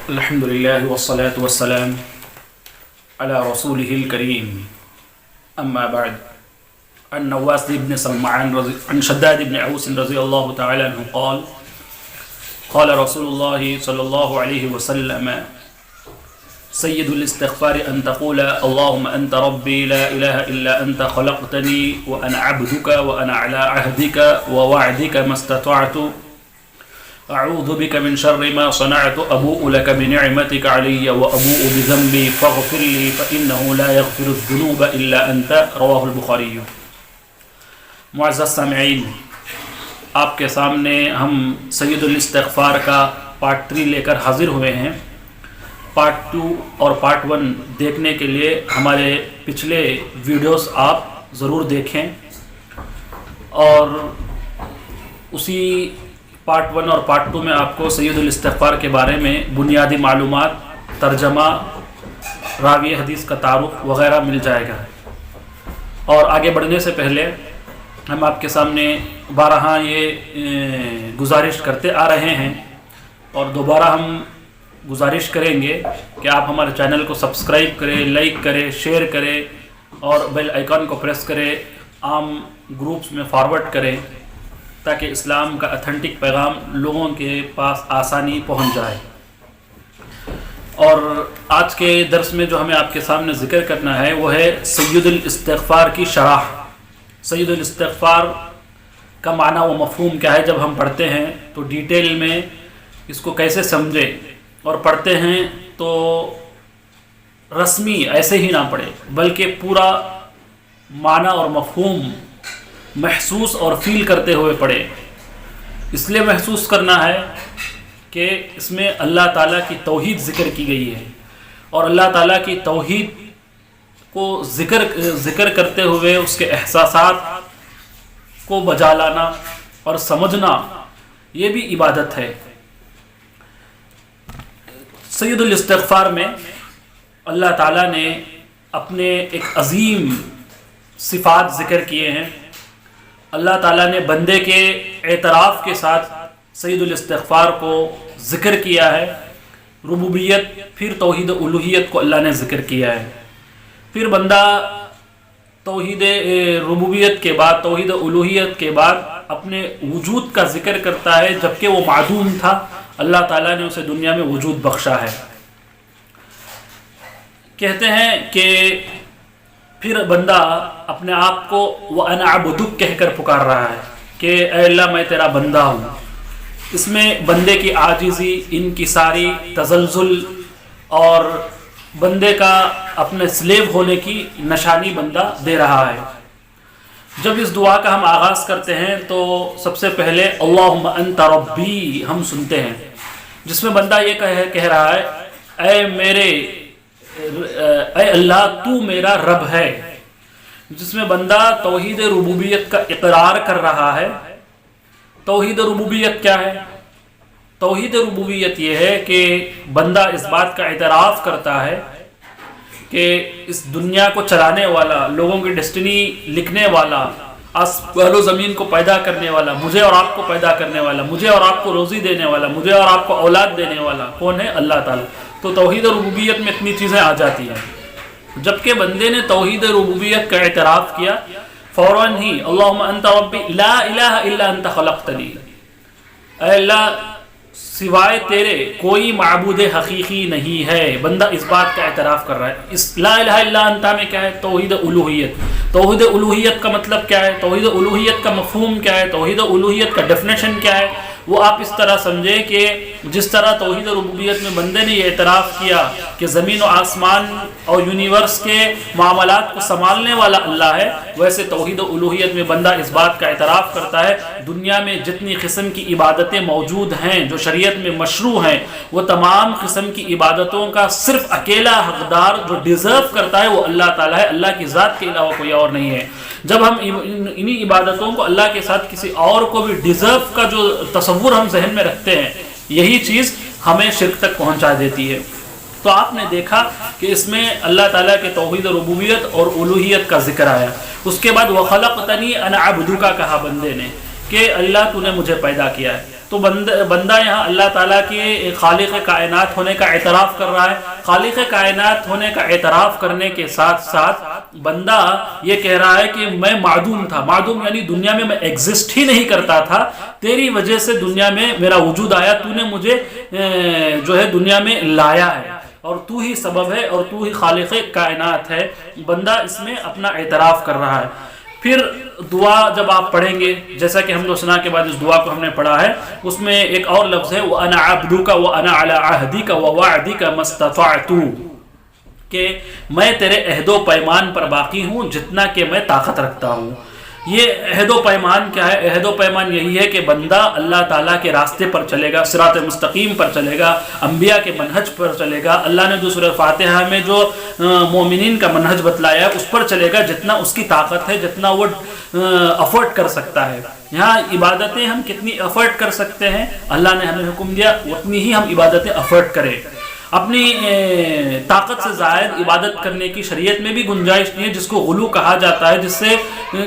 الحمد لله والصلاة والسلام على رسوله الكريم أما بعد. عن نواس بن سمعان عن شداد بن عوس رضي الله تعالى عنه قال قال رسول الله صلى الله عليه وسلم سيد الاستغفار أن تقول اللهم أنت ربي لا إله إلا أنت خلقتني وأنا عبدك وأنا على عهدك ووعدك ما استطعت أعوذ بك من شر ما صنعت أبوء لك بنعمتك علي وأبوء بذنبي فاغفر لي فإنه لا يغفر الذنوب إلا أنت. رواه البخاری. معزز سامعین، آپ کے سامنے ہم سید الاستغفار کا پارٹ 3 لے کر حاضر ہوئے ہیں. پارٹ 2 اور پارٹ 1 دیکھنے کے لیے ہمارے پچھلے ویڈیوز آپ ضرور دیکھیں، اور اسی پارٹ 1 اور پارٹ 2 میں آپ کو سید الاستغفار کے بارے میں بنیادی معلومات، ترجمہ، راوی حدیث کا تعارف وغیرہ مل جائے گا. اور آگے بڑھنے سے پہلے ہم آپ کے سامنے بارہا یہ گزارش کرتے آ رہے ہیں، اور دوبارہ ہم گزارش کریں گے کہ آپ ہمارے چینل کو سبسکرائب کریں، لائک کریں، شیئر کریں اور بیل آئیکن کو پریس کریں، عام گروپس میں فارورڈ کریں تاکہ اسلام کا اتھینٹک پیغام لوگوں کے پاس آسانی پہنچ جائے. اور آج کے درس میں جو ہمیں آپ کے سامنے ذکر کرنا ہے وہ ہے سید الاستغفار کی شرح. سید الاستغفار کا معنی و مفہوم کیا ہے؟ جب ہم پڑھتے ہیں تو ڈیٹیل میں اس کو کیسے سمجھے، اور پڑھتے ہیں تو رسمی ایسے ہی نہ پڑھے بلکہ پورا معنی اور مفہوم محسوس اور فیل کرتے ہوئے پڑھے. اس لیے محسوس کرنا ہے کہ اس میں اللہ تعالیٰ کی توحید ذکر کی گئی ہے، اور اللہ تعالیٰ کی توحید کو ذکر کرتے ہوئے اس کے احساسات کو بجا لانا اور سمجھنا یہ بھی عبادت ہے. سید الاستغفار میں اللہ تعالیٰ نے اپنے ایک عظیم صفات ذکر کیے ہیں. اللہ تعالیٰ نے بندے کے اعتراف کے ساتھ سید الاستغفار کو ذکر کیا ہے. ربوبیت، پھر توحید الوہیت کو اللہ نے ذکر کیا ہے. پھر بندہ توحید ربوبیت کے بعد، توحید الوہیت کے بعد اپنے وجود کا ذکر کرتا ہے. جبکہ وہ معدوم تھا، اللہ تعالیٰ نے اسے دنیا میں وجود بخشا ہے. کہتے ہیں کہ پھر بندہ اپنے آپ کو وَأَنَا عَبْدُكَ کہہ کر پکار رہا ہے کہ اے اللہ میں تیرا بندہ ہوں. اس میں بندے کی عاجزی، انکساری، تزلزل اور بندے کا اپنے سلیو ہونے کی نشانی بندہ دے رہا ہے. جب اس دعا کا ہم آغاز کرتے ہیں تو سب سے پہلے اللہم انت ربی ہم سنتے ہیں، جس میں بندہ یہ کہہ رہا ہے اے اللہ تو میرا رب ہے. جس میں بندہ توحید ربوبیت کا اقرار کر رہا ہے. توحید ربوبیت کیا ہے؟ توحید ربوبیت یہ ہے کہ بندہ اس بات کا اعتراف کرتا ہے کہ اس دنیا کو چلانے والا، لوگوں کی ڈیسٹینی لکھنے والا، آسمان و زمین کو پیدا کرنے والا، مجھے اور آپ کو پیدا کرنے والا، مجھے اور آپ کو روزی دینے والا، مجھے اور آپ کو اولاد دینے والا کون ہے؟ اللہ تعالیٰ. تو توحید ربوبیت میں اتنی چیزیں آ جاتی ہیں. جبکہ بندے نے توحید ربوبیت کا اعتراف کیا، فوراً ہی اللہم انت ربی لا الہ الا انت خلقتنی، اے اللہ سوائے تیرے کوئی معبود حقیقی نہیں ہے. بندہ اس بات کا اعتراف کر رہا ہے. اس لا الہ الا انت میں کیا ہے؟ توحید الوہیت. توحید الوہیت کا مطلب کیا ہے؟ توحید الوہیت کا مفہوم کیا ہے؟ توحید الوہیت کا ڈیفینیشن کیا ہے؟ وہ آپ اس طرح سمجھیں کہ جس طرح توحید ربوبیت میں بندے نے یہ اعتراف کیا کہ زمین و آسمان اور یونیورس کے معاملات کو سنبھالنے والا اللہ ہے، ویسے توحید الوہیت میں بندہ اس بات کا اعتراف کرتا ہے دنیا میں جتنی قسم کی عبادتیں موجود ہیں جو شریعت میں مشروع ہیں، وہ تمام قسم کی عبادتوں کا صرف اکیلا حقدار جو ڈیزرو کرتا ہے وہ اللہ تعالیٰ ہے. اللہ کی ذات کے علاوہ کوئی اور نہیں ہے. جب ہم انہی عبادتوں کو اللہ کے ساتھ کسی اور کو بھی ڈیزرو کا جو تصور ہم ذہن میں رکھتے ہیں، یہی چیز ہمیں شرک تک پہنچا دیتی ہے. تو آپ نے دیکھا کہ اس میں اللہ تعالیٰ کے توحید ربوبیت اور الوہیت کا ذکر آیا. اس کے بعد وَخَلَقْتَنِي أَنَا عَبْدُكَ کہا بندے نے کہ اللہ تو نے مجھے پیدا کیا ہے. تو بندہ یہاں اللہ تعالیٰ کے خالق کائنات ہونے کا اعتراف کر رہا ہے. خالق کائنات ہونے کا اعتراف کرنے کے ساتھ ساتھ بندہ یہ کہہ رہا ہے کہ میں معدوم تھا. معدوم یعنی دنیا میں ایگزسٹ ہی نہیں کرتا تھا, تیری وجہ سے دنیا میں میرا وجود آیا, تو نے مجھے جو ہے دنیا میں لایا ہے, اور تو ہی سبب ہے, اور تو ہی خالق کائنات ہے. بندہ اس میں اپنا اعتراف کر رہا ہے. پھر دعا جب آپ پڑھیں گے, جیسا کہ ہم دوسنا کے بعد اس دعا کو ہم نے پڑھا ہے, اس میں ایک اور لفظ ہے وَأَنَا عَبْدُكَ وَأَنَا عَلَىٰ عَهْدِكَ وَوَعْدِكَ مَا اسْتَطَعْتُ, کہ میں تیرے عہد و پیمان پر باقی ہوں جتنا کہ میں طاقت رکھتا ہوں. یہ عہد و پیمان کیا ہے؟ عہد و پیمان یہی ہے کہ بندہ اللہ تعالیٰ کے راستے پر چلے گا, صراط مستقیم پر چلے گا, انبیاء کے منہج پر چلے گا. اللہ نے جو سورہ فاتحہ میں جو مومنین کا منہج بتلایا ہے اس پر چلے گا جتنا اس کی طاقت ہے, جتنا وہ افورٹ کر سکتا ہے. یہاں عبادتیں ہم کتنی افورٹ کر سکتے ہیں, اللہ نے ہمیں حکم دیا اتنی ہی ہم عبادتیں افورٹ کریں. اپنی طاقت سے زائد عبادت کرنے کی شریعت میں بھی گنجائش نہیں ہے, جس کو غلو کہا جاتا ہے, جس سے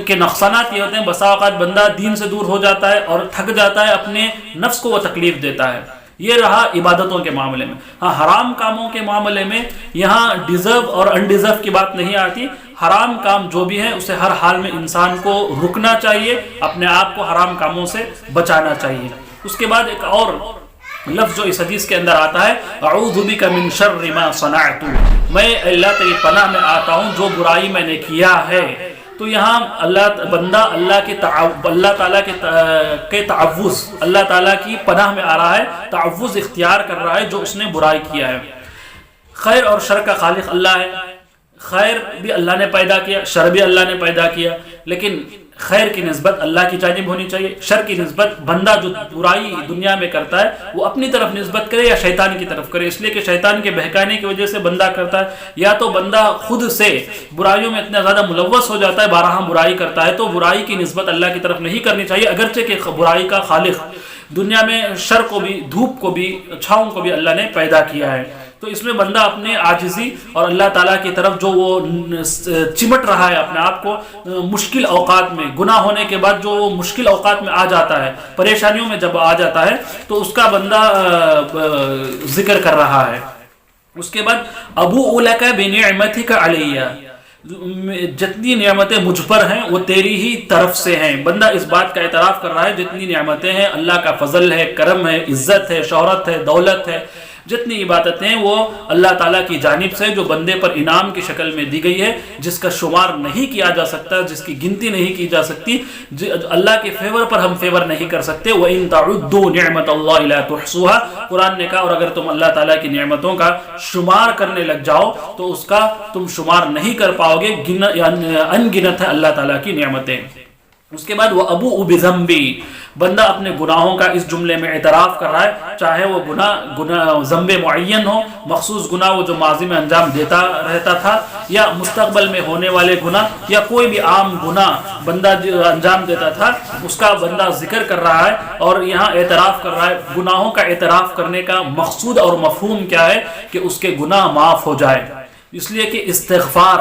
کہ نقصانات یہ ہوتے ہیں بسا اوقات بندہ دین سے دور ہو جاتا ہے اور تھک جاتا ہے, اپنے نفس کو وہ تکلیف دیتا ہے. یہ رہا عبادتوں کے معاملے میں. ہاں, حرام کاموں کے معاملے میں یہاں ڈیزرو اور انڈیزرو کی بات نہیں آتی. حرام کام جو بھی ہے اسے ہر حال میں انسان کو رکنا چاہیے, اپنے آپ کو حرام کاموں سے بچانا چاہیے. اس کے بعد ایک اور لفظ جو اس حدیث کے اندر آتا ہے اعوذ بک من شر ما صنعت, میں اللہ تیری پناہ میں آتا ہوں جو برائی میں نے کیا ہے. تو یہاں بندہ اللہ تعالیٰ کے تعوذ, اللہ تعالیٰ کی پناہ میں آ رہا ہے, تعوذ اختیار کر رہا ہے جو اس نے برائی کیا ہے. خیر اور شر کا خالق اللہ ہے. خیر بھی اللہ نے پیدا کیا, شر بھی اللہ نے پیدا کیا, لیکن خیر کی نسبت اللہ کی جانب ہونی چاہیے. شر کی نسبت بندہ جو برائی دنیا میں کرتا ہے وہ اپنی طرف نسبت کرے یا شیطان کی طرف کرے, اس لیے کہ شیطان کے بہکانے کی وجہ سے بندہ کرتا ہے. یا تو بندہ خود سے برائیوں میں اتنا زیادہ ملوث ہو جاتا ہے, بارہا برائی کرتا ہے, تو برائی کی نسبت اللہ کی طرف نہیں کرنی چاہیے, اگرچہ کہ برائی کا خالق دنیا میں شر کو بھی, دھوپ کو بھی, چھاؤں کو بھی اللہ نے پیدا کیا ہے. تو اس میں بندہ اپنے عاجزی اور اللہ تعالیٰ کی طرف جو وہ چمٹ رہا ہے اپنے آپ کو مشکل اوقات میں, گناہ ہونے کے بعد جو وہ مشکل اوقات میں آ جاتا ہے, پریشانیوں میں جب آ جاتا ہے تو اس کا بندہ ذکر کر رہا ہے. اس کے بعد ابوء لک بنعمتک علیہ, جتنی نعمتیں مجھ پر ہیں وہ تیری ہی طرف سے ہیں. بندہ اس بات کا اعتراف کر رہا ہے جتنی نعمتیں ہیں اللہ کا فضل ہے, کرم ہے, عزت ہے, شہرت ہے, دولت ہے, جتنی عبادتیں وہ اللہ تعالیٰ کی جانب سے جو بندے پر انعام کی شکل میں دی گئی ہے, جس کا شمار نہیں کیا جا سکتا, جس کی گنتی نہیں کی جا سکتی. اللہ کے فیور پر ہم فیور نہیں کر سکتے. وَإِن تَعُدُّوا نِعْمَةَ اللَّهِ لَا تُحْصُوهَا, قرآن نے کہا اور اگر تم اللہ تعالیٰ کی نعمتوں کا شمار کرنے لگ جاؤ تو اس کا تم شمار نہیں کر پاؤ گے. ان گنت ہے اللہ تعالیٰ کی نعمتیں. اس کے بعد وہ ابو بذنبی, بندہ اپنے گناہوں کا اس جملے میں اعتراف کر رہا ہے, چاہے وہ گناہ ذنب معین ہو, مخصوص گناہ وہ جو ماضی میں انجام دیتا رہتا تھا, یا مستقبل میں ہونے والے گناہ, یا کوئی بھی عام گناہ بندہ انجام دیتا تھا, اس کا بندہ ذکر کر رہا ہے اور یہاں اعتراف کر رہا ہے. گناہوں کا اعتراف کرنے کا مقصود اور مفہوم کیا ہے؟ کہ اس کے گناہ معاف ہو جائے. اس لیے کہ استغفار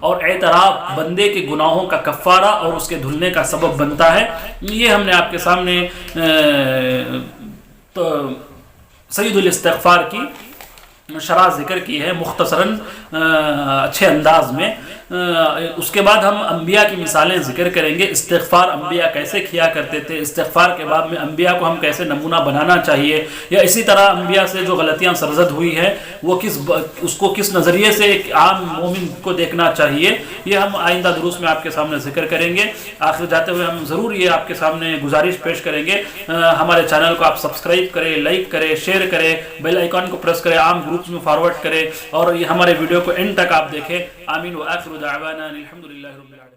اور اعتراف بندے کے گناہوں کا کفارہ اور اس کے دھلنے کا سبب بنتا ہے. یہ ہم نے آپ کے سامنے سید الاستغفار کی شرح ذکر کی ہے مختصراً اچھے انداز میں. اس کے بعد ہم انبیاء کی مثالیں ذکر کریں گے. استغفار انبیاء کیسے کیا کرتے تھے, استغفار کے بعد میں انبیاء کو ہم کیسے نمونہ بنانا چاہیے, یا اسی طرح انبیاء سے جو غلطیاں سرزد ہوئی ہیں وہ اس کو کس نظریے سے ایک عام مومن کو دیکھنا چاہیے, یہ ہم آئندہ دروس میں آپ کے سامنے ذکر کریں گے. آخر جاتے ہوئے ہم ضرور یہ آپ کے سامنے گزارش پیش کریں گے, ہمارے چینل کو آپ سبسکرائب کریں, لائک کریں, شیئر کریں, بیل آئیکن کو پریس کریں, عام گروپس میں فارورڈ کریں, اور یہ ہمارے ویڈیو کو اینڈ تک آپ دیکھیں. آمین. وآخر دعوانا الحمد للہ رب العالمین.